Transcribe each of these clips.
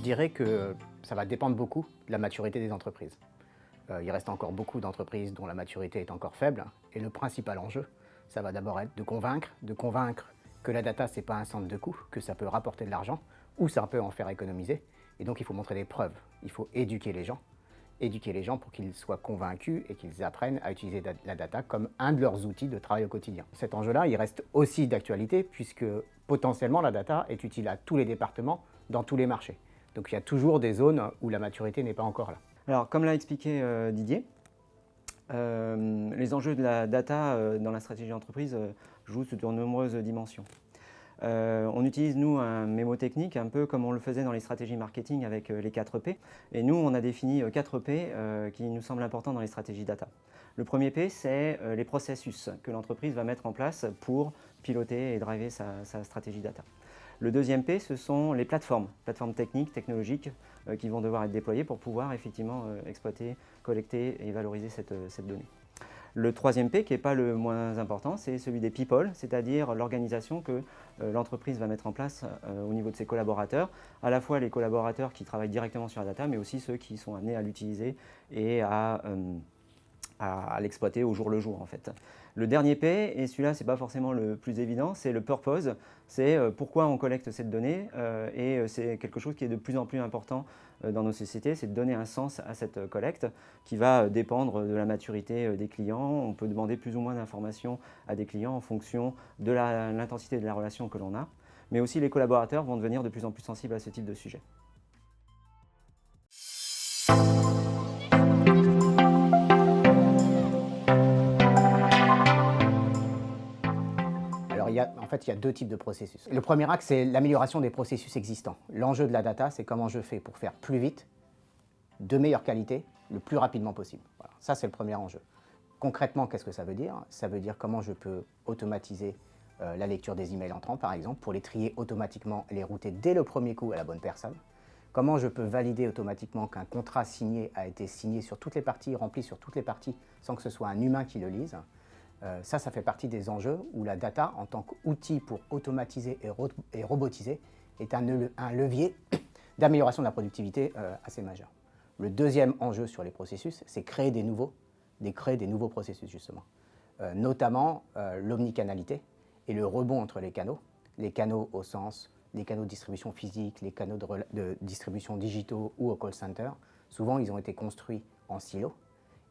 dirais que ça va dépendre beaucoup de la maturité des entreprises. Il reste encore beaucoup d'entreprises dont la maturité est encore faible, et le principal enjeu, ça va d'abord être de convaincre que la data, ce n'est pas un centre de coût, que ça peut rapporter de l'argent, ou ça peut en faire économiser. Et donc il faut montrer des preuves, il faut éduquer les gens pour qu'ils soient convaincus et qu'ils apprennent à utiliser la data comme un de leurs outils de travail au quotidien. Cet enjeu-là, il reste aussi d'actualité puisque potentiellement la data est utile à tous les départements, dans tous les marchés. Donc il y a toujours des zones où la maturité n'est pas encore là. Alors, comme l'a expliqué Didier, les enjeux de la data dans la stratégie d'entreprise jouent sur de nombreuses dimensions. On utilise, nous, un mémotechnique, un peu comme on le faisait dans les stratégies marketing avec les 4 P. Et nous, on a défini 4 P qui nous semblent importants dans les stratégies data. Le premier P, c'est les processus que l'entreprise va mettre en place pour piloter et driver sa stratégie data. Le deuxième P, ce sont les plateformes techniques, technologiques qui vont devoir être déployées pour pouvoir effectivement exploiter, collecter et valoriser cette donnée. Le troisième P, qui n'est pas le moins important, c'est celui des people, c'est-à-dire l'organisation que l'entreprise va mettre en place au niveau de ses collaborateurs, à la fois les collaborateurs qui travaillent directement sur la data, mais aussi ceux qui sont amenés à l'utiliser et à l'exploiter au jour le jour en fait. Le dernier P, et celui-là c'est pas forcément le plus évident, c'est le purpose, c'est pourquoi on collecte cette donnée et c'est quelque chose qui est de plus en plus important dans nos sociétés, c'est de donner un sens à cette collecte qui va dépendre de la maturité des clients. On peut demander plus ou moins d'informations à des clients en fonction de l'intensité de la relation que l'on a, mais aussi les collaborateurs vont devenir de plus en plus sensibles à ce type de sujet. Alors il y a deux types de processus. Le premier axe, c'est l'amélioration des processus existants. L'enjeu de la data, c'est comment je fais pour faire plus vite, de meilleure qualité, le plus rapidement possible. Voilà. Ça, c'est le premier enjeu. Concrètement, qu'est-ce que ça veut dire? Ça veut dire comment je peux automatiser la lecture des emails entrants, par exemple, pour les trier automatiquement et les router dès le premier coup à la bonne personne. Comment je peux valider automatiquement qu'un contrat signé a été signé sur toutes les parties, rempli sur toutes les parties, sans que ce soit un humain qui le lise. Ça fait partie des enjeux où la data, en tant qu'outil pour automatiser et robotiser, est un levier d'amélioration de la productivité assez majeur. Le deuxième enjeu sur les processus, c'est créer des nouveaux processus, justement. Notamment l'omnicanalité et le rebond entre les canaux au sens les canaux de distribution physique, les canaux de distribution digitaux ou au call center. Souvent, ils ont été construits en silos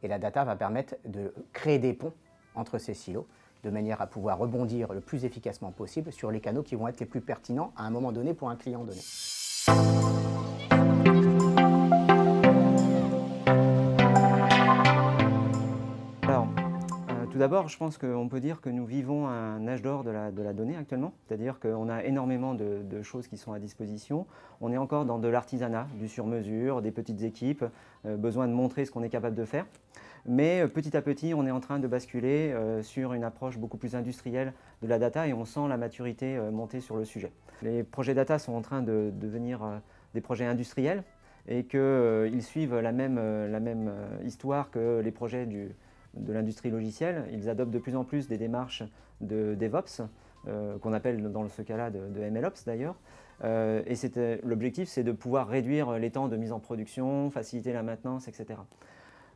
et la data va permettre de créer des ponts entre ces silos, de manière à pouvoir rebondir le plus efficacement possible sur les canaux qui vont être les plus pertinents à un moment donné pour un client donné. Alors, tout d'abord, je pense qu'on peut dire que nous vivons un âge d'or de la donnée actuellement, c'est-à-dire qu'on a énormément de choses qui sont à disposition. On est encore dans de l'artisanat, du sur-mesure, des petites équipes, besoin de montrer ce qu'on est capable de faire. Mais petit à petit, on est en train de basculer sur une approche beaucoup plus industrielle de la data et on sent la maturité monter sur le sujet. Les projets data sont en train de devenir des projets industriels et qu'ils suivent la même histoire que les projets de l'industrie logicielle. Ils adoptent de plus en plus des démarches de DevOps, qu'on appelle dans ce cas-là de MLOps d'ailleurs. Et l'objectif, c'est de pouvoir réduire les temps de mise en production, faciliter la maintenance, etc.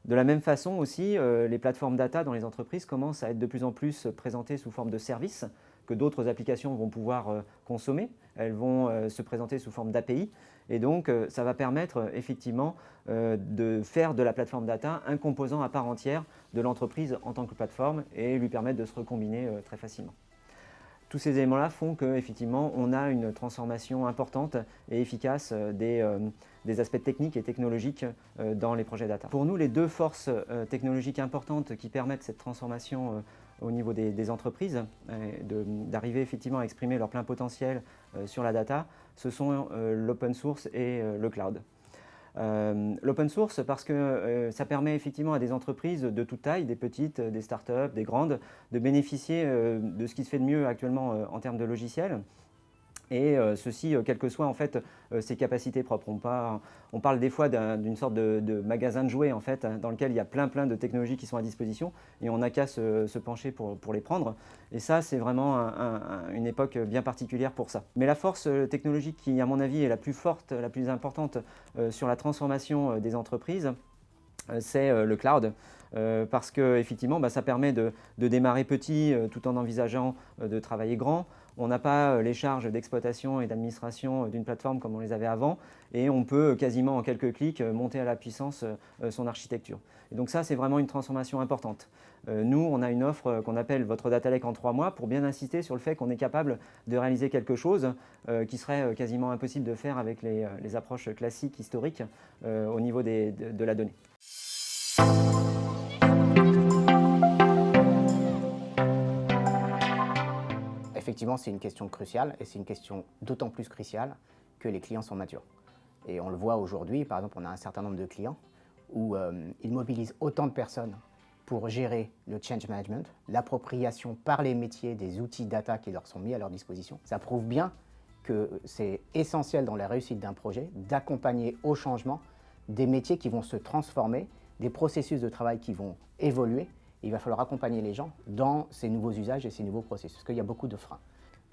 De la même façon aussi, les plateformes data dans les entreprises commencent à être de plus en plus présentées sous forme de services que d'autres applications vont pouvoir consommer. Elles vont se présenter sous forme d'API et donc ça va permettre effectivement de faire de la plateforme data un composant à part entière de l'entreprise en tant que plateforme et lui permettre de se recombiner très facilement. Tous ces éléments-là font qu'effectivement, on a une transformation importante et efficace des aspects techniques et technologiques dans les projets data. Pour nous, les deux forces technologiques importantes qui permettent cette transformation au niveau des entreprises, d'arriver effectivement à exprimer leur plein potentiel sur la data, ce sont l'open source et le cloud. L'open source parce que ça permet effectivement à des entreprises de toute taille, des petites, des startups, des grandes, de bénéficier de ce qui se fait de mieux actuellement en termes de logiciels Et ceci, quelles que soient en fait ses capacités propres. On parle des fois d'une sorte de magasin de jouets en fait, dans lequel il y a plein de technologies qui sont à disposition et on n'a qu'à se pencher pour les prendre. Et ça, c'est vraiment une époque bien particulière pour ça. Mais la force technologique qui, à mon avis, est la plus forte, la plus importante sur la transformation des entreprises, c'est le cloud. Parce qu'effectivement, ça permet de démarrer petit tout en envisageant de travailler grand. On n'a pas les charges d'exploitation et d'administration d'une plateforme comme on les avait avant et on peut quasiment en quelques clics monter à la puissance son architecture. Et donc ça, c'est vraiment une transformation importante. Nous, on a une offre qu'on appelle votre Data Lake en 3 mois pour bien insister sur le fait qu'on est capable de réaliser quelque chose qui serait quasiment impossible de faire avec les approches classiques, historiques au niveau de la donnée. Effectivement, c'est une question cruciale et c'est une question d'autant plus cruciale que les clients sont matures. Et on le voit aujourd'hui, par exemple, on a un certain nombre de clients où ils mobilisent autant de personnes pour gérer le change management, l'appropriation par les métiers des outils data qui leur sont mis à leur disposition. Ça prouve bien que c'est essentiel dans la réussite d'un projet d'accompagner au changement des métiers qui vont se transformer, des processus de travail qui vont évoluer. Il va falloir accompagner les gens dans ces nouveaux usages et ces nouveaux processus, parce qu'il y a beaucoup de freins.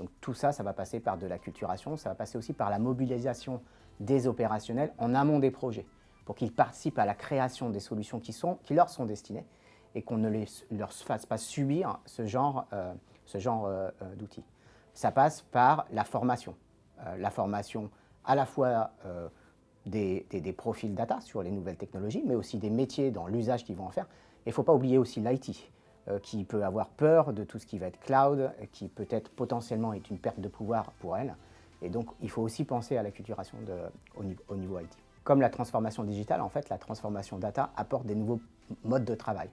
Donc tout ça, ça va passer par de l'acculturation, ça va passer aussi par la mobilisation des opérationnels en amont des projets, pour qu'ils participent à la création des solutions qui leur sont destinées et qu'on ne leur fasse pas subir ce genre d'outils. Ça passe par la formation à la fois des profils data sur les nouvelles technologies, mais aussi des métiers dans l'usage qu'ils vont en faire. Il ne faut pas oublier aussi l'IT, qui peut avoir peur de tout ce qui va être cloud, qui peut-être potentiellement est une perte de pouvoir pour elle. Et donc, il faut aussi penser à l'acculturation au niveau IT. Comme la transformation digitale, en fait, la transformation data apporte des nouveaux modes de travail.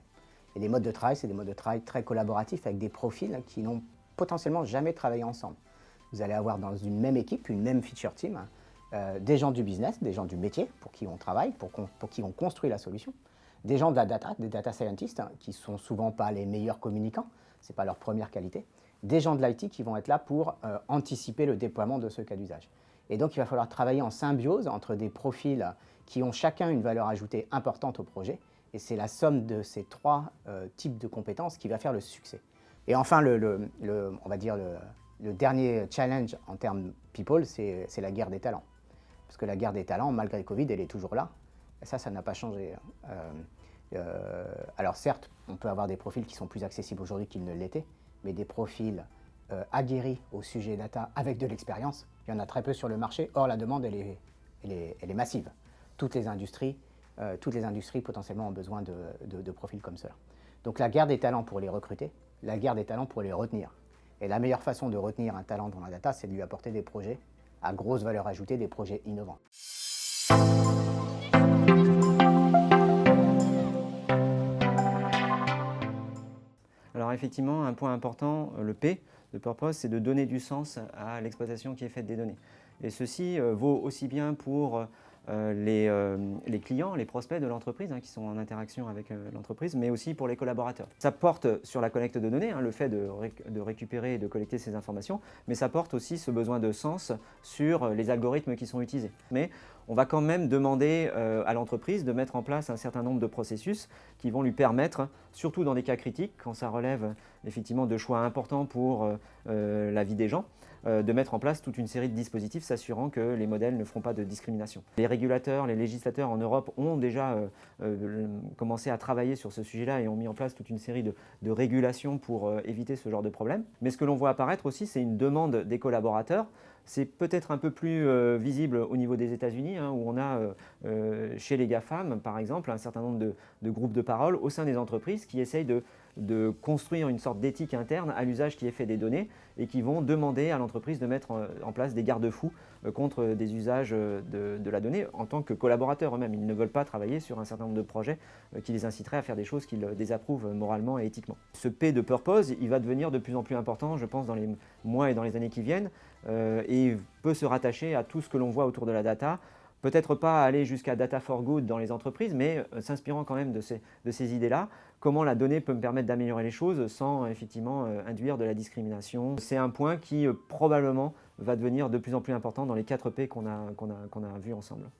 Et les modes de travail, c'est des modes de travail très collaboratifs avec des profils qui n'ont potentiellement jamais travaillé ensemble. Vous allez avoir dans une même équipe, une même feature team, des gens du business, des gens du métier pour qui on travaille, pour qui on construit la solution, des gens de la data, des data scientists, qui ne sont souvent pas les meilleurs communicants, ce n'est pas leur première qualité, des gens de l'IT qui vont être là pour anticiper le déploiement de ce cas d'usage. Et donc il va falloir travailler en symbiose entre des profils qui ont chacun une valeur ajoutée importante au projet, et c'est la somme de ces 3 types de compétences qui va faire le succès. Et enfin, on va dire le dernier challenge en termes people, c'est la guerre des talents. Parce que la guerre des talents, malgré le Covid, elle est toujours là. Et ça n'a pas changé. Alors certes, on peut avoir des profils qui sont plus accessibles aujourd'hui qu'ils ne l'étaient, mais des profils aguerris au sujet data avec de l'expérience, il y en a très peu sur le marché. Or, la demande, elle est massive. Toutes les industries potentiellement ont besoin de profils comme cela. Donc la guerre des talents pour les recruter, la guerre des talents pour les retenir. Et la meilleure façon de retenir un talent dans la data, c'est de lui apporter des projets à grosse valeur ajoutée, des projets innovants. Alors effectivement, un point important, le P de Purpose, c'est de donner du sens à l'exploitation qui est faite des données. Et ceci vaut aussi bien pour les clients, les prospects de l'entreprise qui sont en interaction avec l'entreprise, mais aussi pour les collaborateurs. Ça porte sur la collecte de données, le fait de récupérer et de collecter ces informations, mais ça porte aussi ce besoin de sens sur les algorithmes qui sont utilisés. Mais on va quand même demander à l'entreprise de mettre en place un certain nombre de processus qui vont lui permettre, surtout dans des cas critiques, quand ça relève effectivement de choix importants pour la vie des gens, de mettre en place toute une série de dispositifs s'assurant que les modèles ne feront pas de discrimination. Les régulateurs, les législateurs en Europe ont déjà commencé à travailler sur ce sujet-là et ont mis en place toute une série de régulations pour éviter ce genre de problème. Mais ce que l'on voit apparaître aussi, c'est une demande des collaborateurs. C'est peut-être un peu plus visible au niveau des États-Unis, où on a chez les GAFAM, par exemple, un certain nombre de groupes de parole au sein des entreprises qui essayent de construire une sorte d'éthique interne à l'usage qui est fait des données et qui vont demander à l'entreprise de mettre en place des garde-fous contre des usages de la donnée en tant que collaborateurs eux-mêmes. Ils ne veulent pas travailler sur un certain nombre de projets qui les inciteraient à faire des choses qu'ils désapprouvent moralement et éthiquement. Ce P de Purpose, il va devenir de plus en plus important, je pense, dans les mois et dans les années qui viennent et peut se rattacher à tout ce que l'on voit autour de la data. Peut-être pas aller jusqu'à Data for Good dans les entreprises, mais s'inspirant quand même de ces idées-là, comment la donnée peut me permettre d'améliorer les choses sans effectivement induire de la discrimination. C'est un point qui probablement va devenir de plus en plus important dans les 4 P qu'on a vus ensemble.